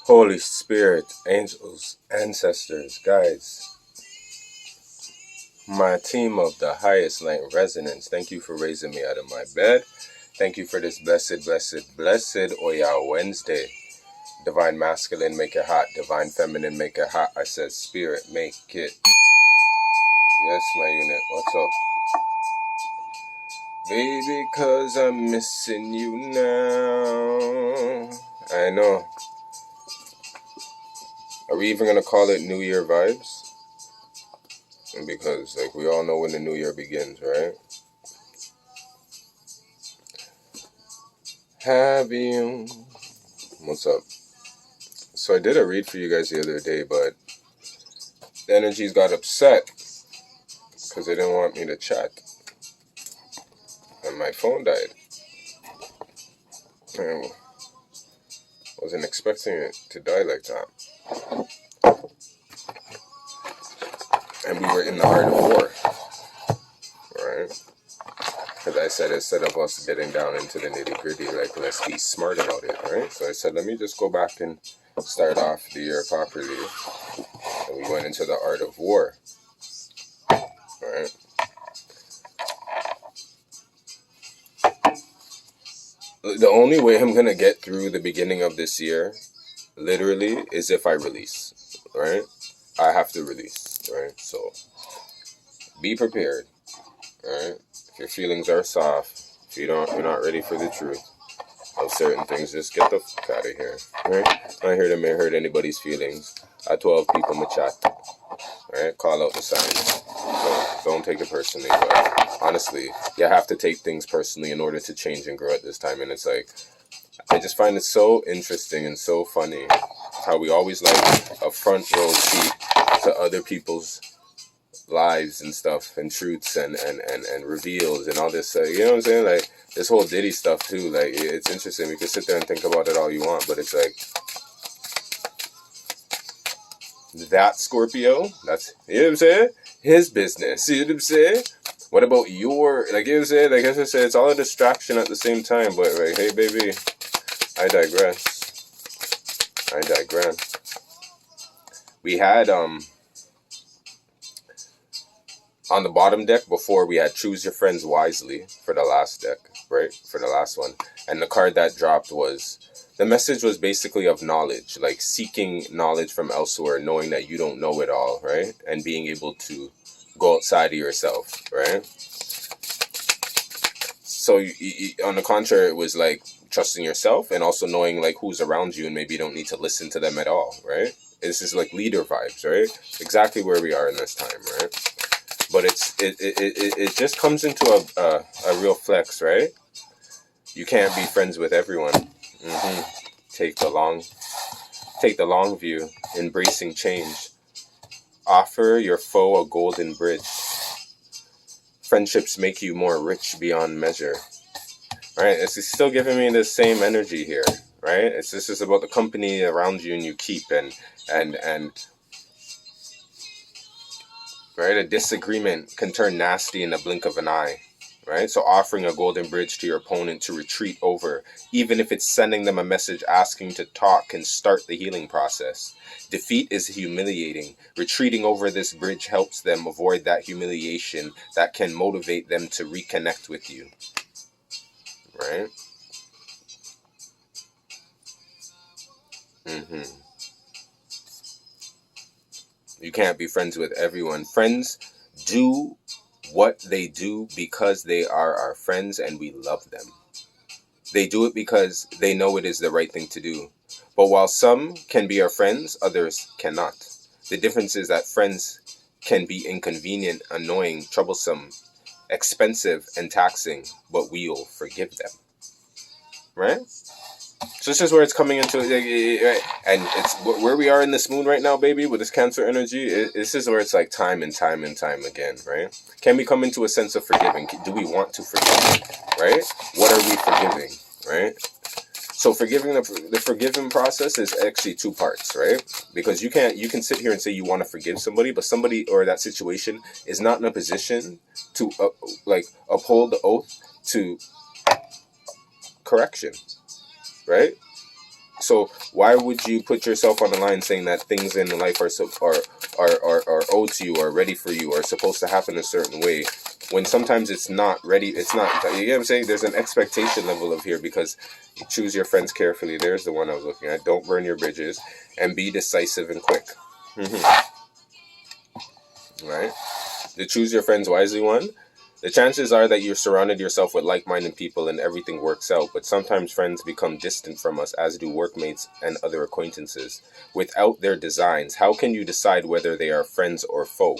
Holy Spirit, angels, ancestors, guides, my team of the highest light resonance, thank you for raising me out of my bed. Thank you for this blessed Oya Wednesday. Divine masculine, make it hot. Divine feminine, make it hot. I said spirit, make it. Yes, my unit, what's up? Baby, cause I'm missing you now. I know. Are we even gonna call it New Year vibes? Because, like, we all know when the New Year begins, right? Have you? What's up? So I did a read for you guys the other day, but the energies got upset because they didn't want me to chat. And my phone died. I wasn't expecting it to die like that. And we were in the heart of war, right? Because I said, instead of us getting down into the nitty gritty, like, let's be smart about it, right? So I said, let me just go back and start off the year properly. And we went into the art of war, right? The only way I'm going to get through the beginning of this year, literally, is if I release, right? I have to release, right? So be prepared, right? If your feelings are soft, if you're not ready for the truth of certain things, just get the fuck out of here, right? I'm not here to hurt anybody's feelings. I 12 people in the chat, right? Call out the signs. So don't take it personally, but honestly, you have to take things personally in order to change and grow at this time. And it's like, I just find it so interesting and so funny how we always like a front row seat to other people's lives and stuff and truths and reveals and all this, you know what I'm saying? Like, this whole Diddy stuff too, like, it's interesting. We can sit there and think about it all you want, but it's like, that Scorpio, that's, you know what I'm saying? His business, you know what I'm saying? What about your, like, you know what I'm saying? Like, as I said, it's all a distraction at the same time, but like, hey baby, I digress. We had, on the bottom deck before, we had Choose Your Friends Wisely for the last deck, right? For the last one. And the card that dropped was, the message was basically of knowledge, like seeking knowledge from elsewhere, knowing that you don't know it all, right? And being able to go outside of yourself, right? So on the contrary, it was like trusting yourself and also knowing like who's around you and maybe you don't need to listen to them at all, right? This is like leader vibes, right? Exactly where we are in this time, right? But it just comes into a real flex, right? You can't be friends with everyone. Take the long view, embracing change. Offer your foe a golden bridge. Friendships make you more rich beyond measure. Right? It's still giving me the same energy here, right? It's just about the company around you and you keep and right? A disagreement can turn nasty in the blink of an eye, right? So offering a golden bridge to your opponent to retreat over, even if it's sending them a message asking to talk, can start the healing process. Defeat is humiliating. Retreating over this bridge helps them avoid that humiliation that can motivate them to reconnect with you, right? You can't be friends with everyone. Friends do what they do because they are our friends and we love them. They do it because they know it is the right thing to do. But while some can be our friends, others cannot. The difference is that friends can be inconvenient, annoying, troublesome, expensive, and taxing, but we'll forgive them. Right? So this is where it's coming into, and it's where we are in this moon right now, baby, with this Cancer energy. This is where it's like time and time and time again, right? Can we come into a sense of forgiving? Do we want to forgive, right? What are we forgiving, right? So forgiving, the forgiving process is actually two parts, right? Because you can sit here and say you want to forgive somebody, but somebody or that situation is not in a position to like uphold the oath to correction. Right? So why would you put yourself on the line saying that things in life are owed to you, are ready for you, are supposed to happen a certain way, when sometimes it's not ready? It's not. You get what I'm saying? There's an expectation level of here, because you choose your friends carefully. There's the one I was looking at. Don't burn your bridges, and be decisive and quick. Right? To choose your friends wisely, one. The chances are that you're surrounded yourself with like-minded people and everything works out, but sometimes friends become distant from us, as do workmates and other acquaintances. Without their designs, how can you decide whether they are friends or foe?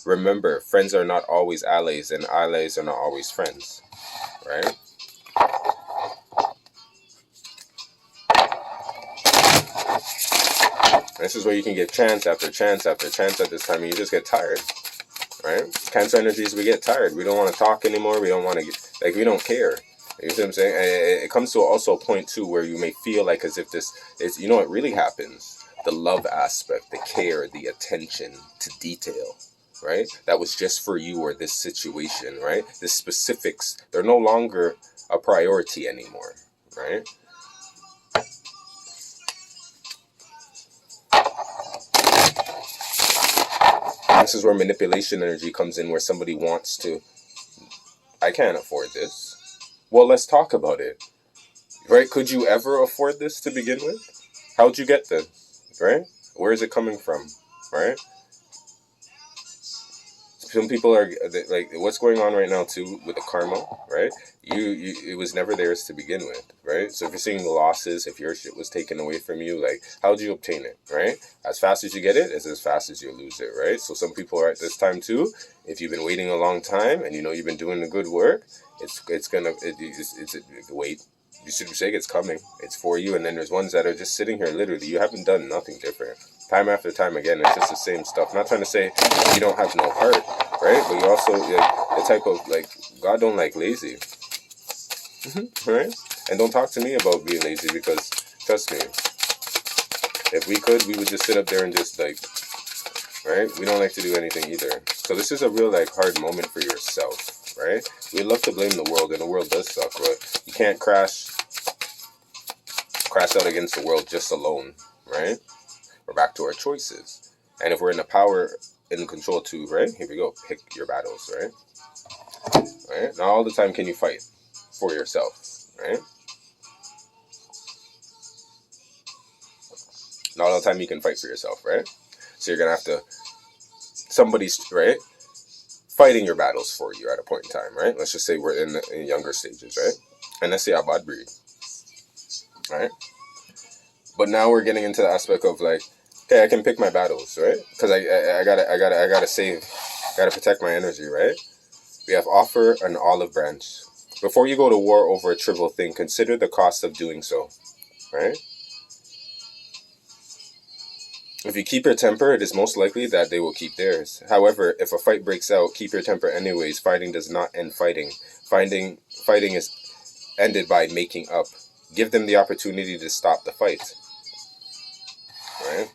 Remember, friends are not always allies, and allies are not always friends. Right? This is where you can get chance after chance after chance at this time, and you just get tired. Right? Cancer energies, we get tired. We don't want to talk anymore. We don't want to get, like, we don't care. You see what I'm saying? And it comes to also a point too where you may feel like as if this is, you know, what really happens. The love aspect, the care, the attention to detail, right? That was just for you or this situation, right? The specifics, they're no longer a priority anymore, right? This is where manipulation energy comes in, where somebody wants to, I can't afford this. Well, let's talk about it. Right? Could you ever afford this to begin with? How'd you get this? Right? Where is it coming from? Right? Some people are like, what's going on right now too with the karma, right? You it was never theirs to begin with, right? So if you're seeing the losses, if your shit was taken away from you, like, how'd you obtain it, right? As fast as you get it is as fast as you lose it, right? So some people are at this time too. If you've been waiting a long time and you know you've been doing the good work, it's wait. You should say it's coming. It's for you. And then there's ones that are just sitting here. Literally, you haven't done nothing different. Time after time again, it's just the same stuff. I'm not trying to say you don't have no heart, right? But you also, like, the type of, like, God don't like lazy, right? And don't talk to me about being lazy, because trust me, if we could, we would just sit up there and just, like, right? We don't like to do anything either. So this is a real, like, hard moment for yourself, right? We love to blame the world, and the world does suck, but you can't crash out against the world just alone, right? We're back to our choices. And if we're in the power, in control too, right? Here we go. Pick your battles, right? Right? Not all the time can you fight for yourself, right? Not all the time you can fight for yourself, right? So you're going to have to, somebody's, right, fighting your battles for you at a point in time, right? Let's just say we're in younger stages, right? And let's say I bad breed, right? But now we're getting into the aspect of, like, okay, I can pick my battles, right? Because I gotta save, gotta protect my energy, right? We have offer an olive branch. Before you go to war over a trivial thing, consider the cost of doing so, right? If you keep your temper, it is most likely that they will keep theirs. However, if a fight breaks out, keep your temper anyways. Fighting does not end fighting. Fighting is ended by making up. Give them the opportunity to stop the fight, right?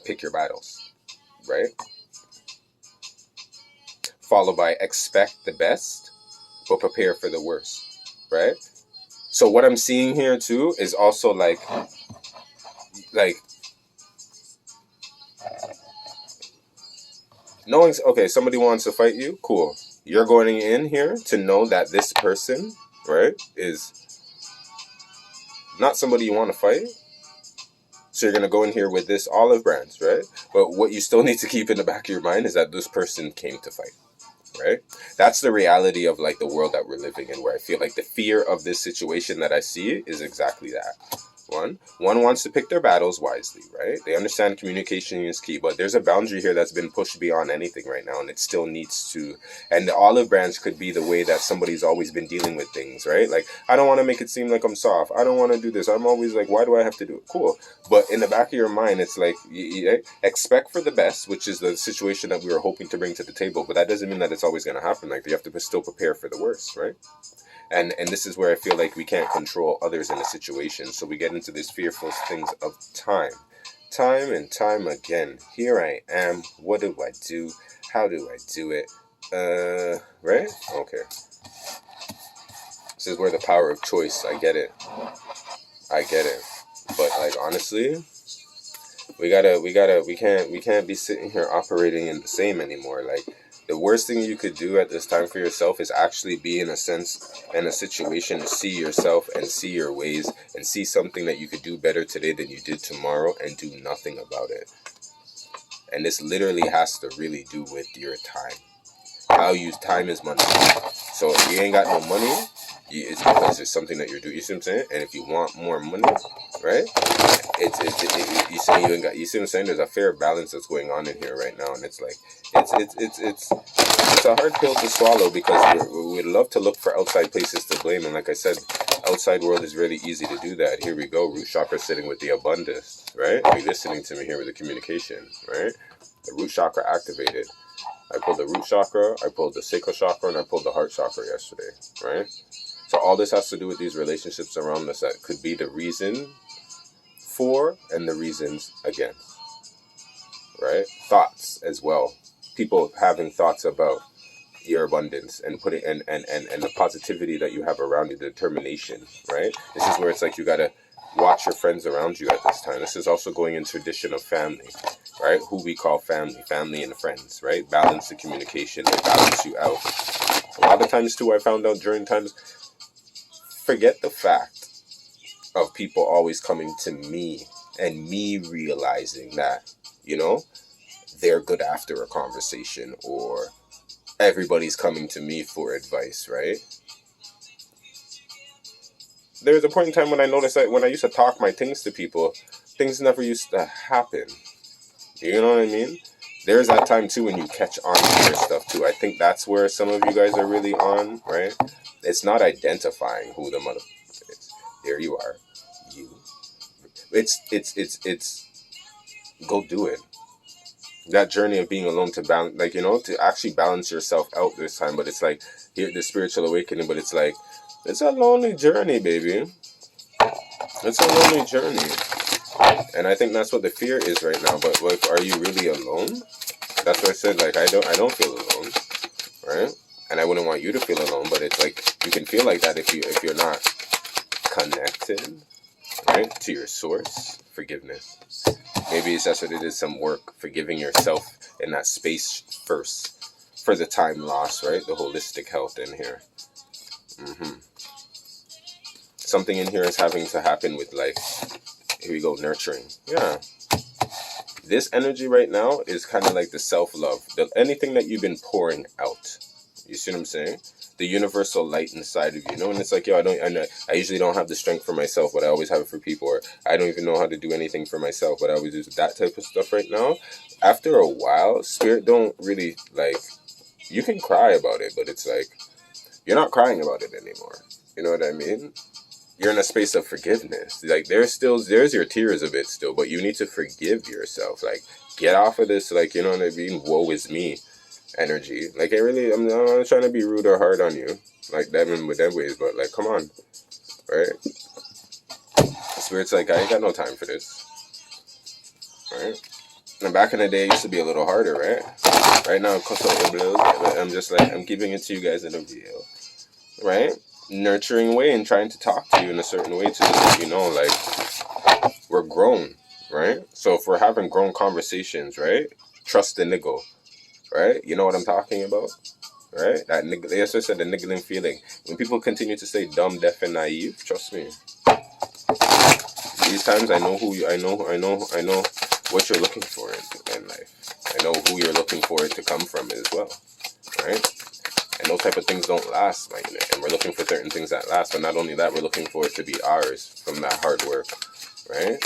Pick your battles, right? Followed by expect the best, but prepare for the worst, right? So what I'm seeing here too is also like knowing, okay, somebody wants to fight you, cool. You're going in here to know that this person, right, is not somebody you want to fight. So you're going to go in here with this olive branch, right? But what you still need to keep in the back of your mind is that this person came to fight, right? That's the reality of, like, the world that we're living in, where I feel like the fear of this situation that I see is exactly that. One wants to pick their battles wisely, right? They understand communication is key, but there's a boundary here that's been pushed beyond anything right now, and it still needs to. And the olive branch could be the way that somebody's always been dealing with things, right? Like, I don't want to make it seem like I'm soft. I don't want to do this. I'm always like, why do I have to do it? Cool. But in the back of your mind, it's like, you expect for the best, which is the situation that we were hoping to bring to the table, but that doesn't mean that it's always going to happen. Like, you have to still prepare for the worst, right? And this is where I feel like we can't control others in a situation. So we get into these fearful things of time. Time and time again. Here I am. What do I do? How do I do it? Right? Okay. This is where the power of choice, I get it. I get it. But like honestly, we can't be sitting here operating in the same anymore. Like the worst thing you could do at this time for yourself is actually be in a sense in a situation to see yourself and see your ways and see something that you could do better today than you did tomorrow and do nothing about it. And this literally has to really do with your time. How you use time is money. So if you ain't got no money, it's because there's something that you're doing. You see what I'm saying? And if you want more money, right? You say you ain't got. You see what I'm saying? There's a fair balance that's going on in here right now, and it's like it's a hard pill to swallow because we'd love to look for outside places to blame, and like I said, outside world is really easy to do that. Here we go, root chakra sitting with the abundance, right? You're listening to me here with the communication, right? The root chakra activated. I pulled the root chakra, I pulled the sacral chakra, and I pulled the heart chakra yesterday, right? So all this has to do with these relationships around us that could be the reason for and the reasons against, right? Thoughts as well. People having thoughts about your abundance and putting and the positivity that you have around you, the determination, right? This is where it's like you gotta watch your friends around you at this time. This is also going in tradition of family, right? Who we call family and friends, right? Balance the communication, they balance you out. A lot of times too, I found out during times, forget the fact of people always coming to me and me realizing that, you know, they're good after a conversation or everybody's coming to me for advice, right? There was a point in time when I noticed that when I used to talk my things to people, things never used to happen. You know what I mean? There's that time too when you catch on to your stuff too. I think that's where some of you guys are really on, right? It's not identifying who the mother is. There you are. You. It's go do it. That journey of being alone to balance, like, you know, to actually balance yourself out this time. But it's like here the spiritual awakening, but it's like it's a lonely journey, baby. It's a lonely journey. And I think that's what the fear is right now. But like, are you really alone? That's what I said. Like, I don't feel alone, right? And I wouldn't want you to feel alone. But it's like you can feel like that if you're not connected, right, to your source. Forgiveness. Maybe it's just what it is. Some work, forgiving yourself in that space first for the time lost, right? The holistic health in here. Something in here is having to happen with like, here we go, nurturing. Yeah. This energy right now is kind of like the self-love. Anything that you've been pouring out. You see what I'm saying? The universal light inside of you. You know, and it's like, yo, I usually don't have the strength for myself, but I always have it for people. Or I don't even know how to do anything for myself, but I always do that type of stuff right now. After a while, spirit don't really, like, you can cry about it, but it's like, you're not crying about it anymore. You know what I mean? You're in a space of forgiveness. Like there's your tears of it still, but you need to forgive yourself. Like get off of this, like, you know what I mean, woe is me energy. Like I'm not trying to be rude or hard on you, like them with them ways, but like come on, right? Spirit's like, I ain't got no time for this, right? And back in the day, it used to be a little harder, right? Right now, I'm just like, I'm giving it to you guys in a video, right? Nurturing way and trying to talk to you in a certain way to just let you know, like, we're grown, right? So if we're having grown conversations, right? Trust the niggle, right? You know what I'm talking about, right? That they also said the niggling feeling. When people continue to say dumb, deaf, and naive, trust me. These times, I know what you're looking for in life. I know who you're looking for it to come from as well, right? And those type of things don't last, like, and we're looking for certain things that last. But not only that, we're looking for it to be ours from that hard work, right?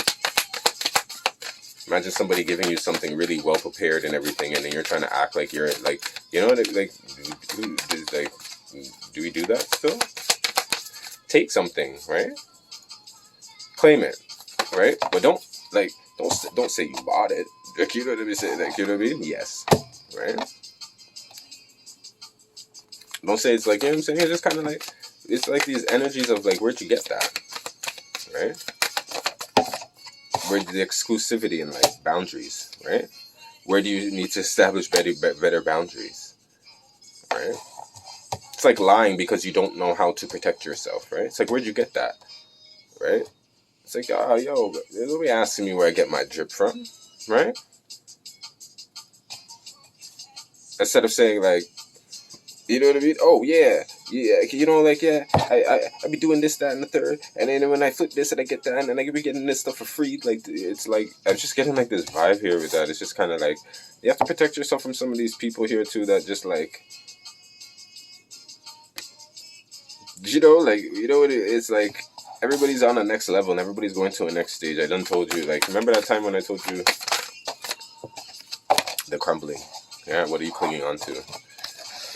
Imagine somebody giving you something really well prepared and everything, and then you're trying to act like you're like, you know, like, do we do that still? Take something, right? Claim it, right? But don't say you bought it. Like, you know what I mean? Like, you know what I mean? Yes, right? Don't say it's like, you know what I'm saying? It's just kind of like, it's like these energies of like, where'd you get that, right? Where the exclusivity in like boundaries, right? Where do you need to establish better boundaries, right? It's like lying because you don't know how to protect yourself, right? It's like, where'd you get that, right? It's like, yo, don't be asking me where I get my drip from, right? Instead of saying like, you know what I mean? Oh yeah, yeah. Like yeah, I be doing this, that, and the third, and then when I flip this and I get that, and then I be getting this stuff for free. Like it's like I'm just getting like this vibe here with that. It's just kind of like you have to protect yourself from some of these people here too that just like, like it's like everybody's on the next level and everybody's going to a next stage. I done told you, like, remember that time when I told you the crumbling? Yeah, what are you clinging on to,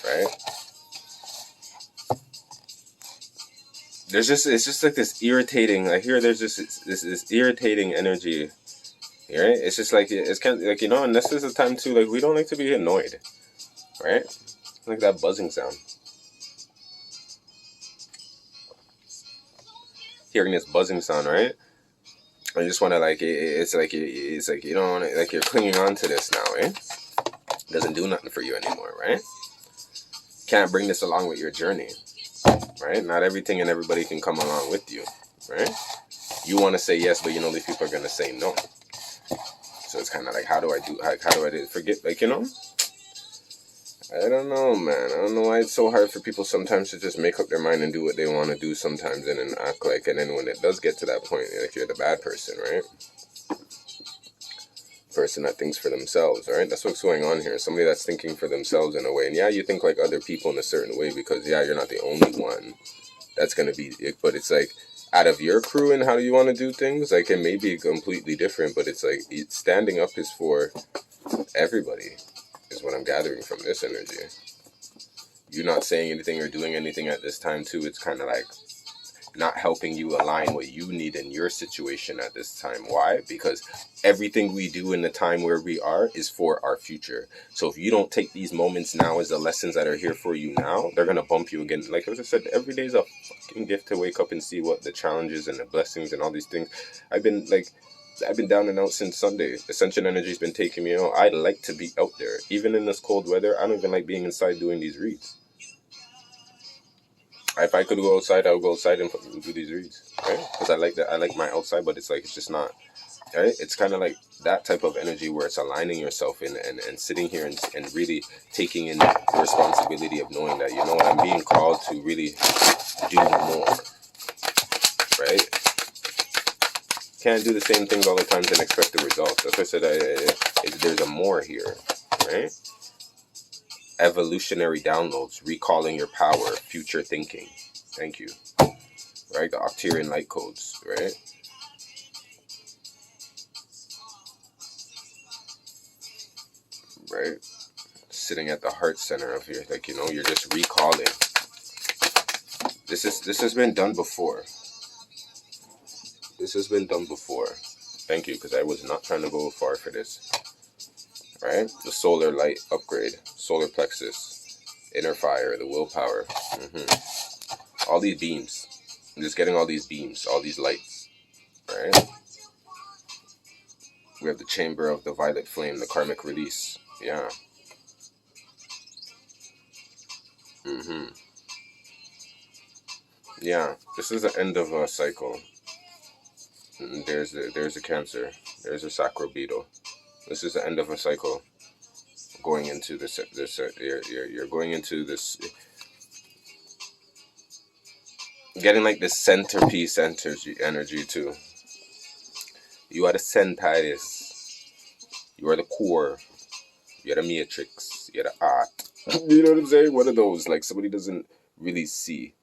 right? It's just like this irritating. I hear there's just this irritating energy, right? It's just like it's kind of like and this is the time too. Like we don't like to be annoyed, right? Like that buzzing sound. Hearing this buzzing sound, right? I just want to like it's like you don't want to, like you're clinging on to this now, right? It doesn't do nothing for you anymore, right? Can't bring this along with your journey, right? Not everything and everybody can come along with you, right? You want to say yes, but these people are gonna say no. So it's kind of like, how do I do forget, like, I don't know, man. I don't know why it's so hard for people sometimes to just make up their mind and do what they want to do sometimes and then act like, and then when it does get to that point, like you're the bad person, right? Person that thinks for themselves, right? That's what's going on here. Somebody that's thinking for themselves in a way. And yeah, you think like other people in a certain way because, yeah, you're not the only one that's going to be it. But it's like, out of your crew and how do you want to do things, like it may be completely different, but it's like standing up is for everybody, is what I'm gathering from this energy. You're not saying anything or doing anything at this time too. It's kind of like not helping you align what you need in your situation at this time. Why? Because everything we do in the time where we are is for our future. So if you don't take these moments now as the lessons that are here for you now, they're going to bump you again. Like as I said, every day is a fucking gift to wake up and see what the challenges and the blessings and all these things. I've been down and out since Sunday. Ascension Energy's been taking me out. I like to be out there. Even in this cold weather, I don't even like being inside doing these reads. If I could go outside, I would go outside and do these reads, right? Because I like that. I like my outside, but it's like it's just not, right? It's kind of like that type of energy where it's aligning yourself in and sitting here and really taking in the responsibility of knowing that, what, I'm being called to really do more, right? Can't do the same things all the time and expect the results. That's why I said there's a more here, right? Evolutionary downloads, recalling your power, future thinking. Thank you. Right? The Octarian light codes, right? Right? Sitting at the heart center of here, like, you're just recalling. This has been done before. This has been done before. Thank you, because I was not trying to go far for this. Right? The solar light upgrade, solar plexus, inner fire, the willpower. All these beams. I'm just getting all these beams, all these lights. Right? We have the chamber of the violet flame, the karmic release. Yeah. Yeah. This is the end of a cycle. There's a Cancer. There's a sacral beetle. This is the end of a cycle. Going into this you're going into this, getting like this centerpiece energy too. You are the centerpiece. You are the core. You're the matrix. You're the art. You know what I'm saying? One of those, like, somebody doesn't really see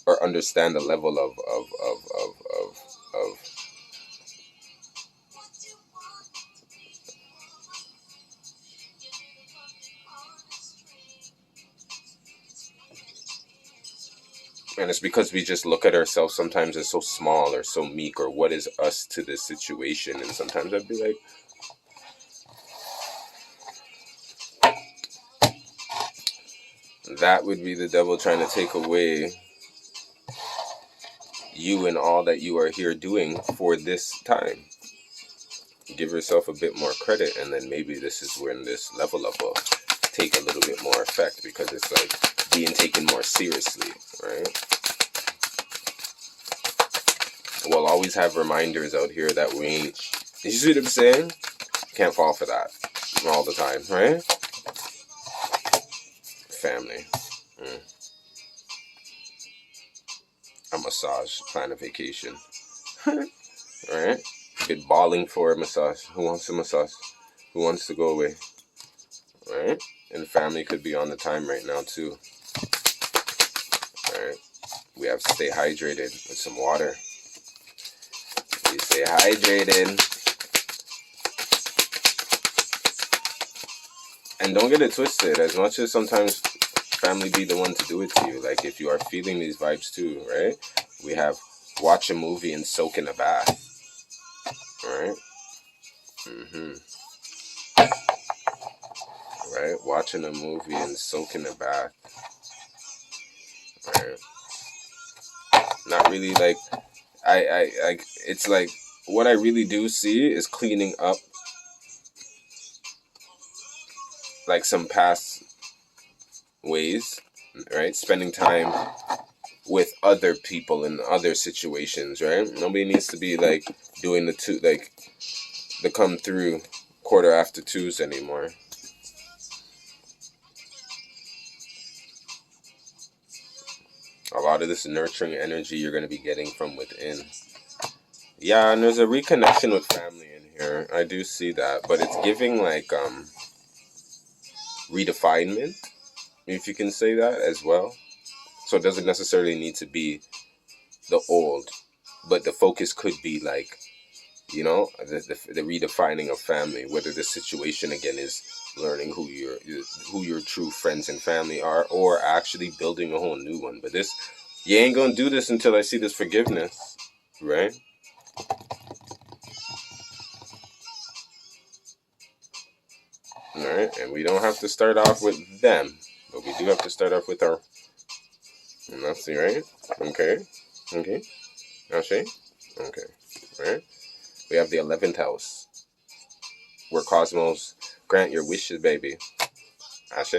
or understand the level of and it's because we just look at ourselves sometimes as so small or so meek, or what is us to this situation. And sometimes I'd be like, that would be the devil trying to take away you and all that you are here doing for this time. Give yourself a bit more credit, and then maybe this is when this level up will take a little bit more effect, because it's like being taken more seriously, right? we'll always have reminders out here that we ain't. You see what I'm saying? Can't fall for that all the time, right? Family. A massage, plan a vacation. Right? Been balling for a massage. Who wants a massage? Who wants to go away? Right? And family could be on the time right now too. Right? We have to stay hydrated with some water. We stay hydrated. And don't get it twisted. As much as sometimes family be the one to do it to you, like if you are feeling these vibes too, right? We have watch a movie and soak in a bath. Right? Right? Watching a movie and soak in a bath. Right? Not really like I it's like what I really do see is cleaning up like some past ways, right? Spending time with other people in other situations, right? Nobody needs to be like doing the come through quarter after twos anymore. A lot of this nurturing energy you're going to be getting from within. Yeah, and there's a reconnection with family in here. I do see that, but it's giving like redefinement, if you can say that as well. So it doesn't necessarily need to be the old, but the focus could be like, the redefining of family. Whether the situation again is learning who your true friends and family are, or actually building a whole new one. But this, you ain't gonna do this until I see this forgiveness, right? All right, and we don't have to start off with them, but we do have to start off with our. And that's right. Okay. Okay. Okay. Okay. All right. We have the 11th house, where cosmos grant your wishes, baby. Ashe.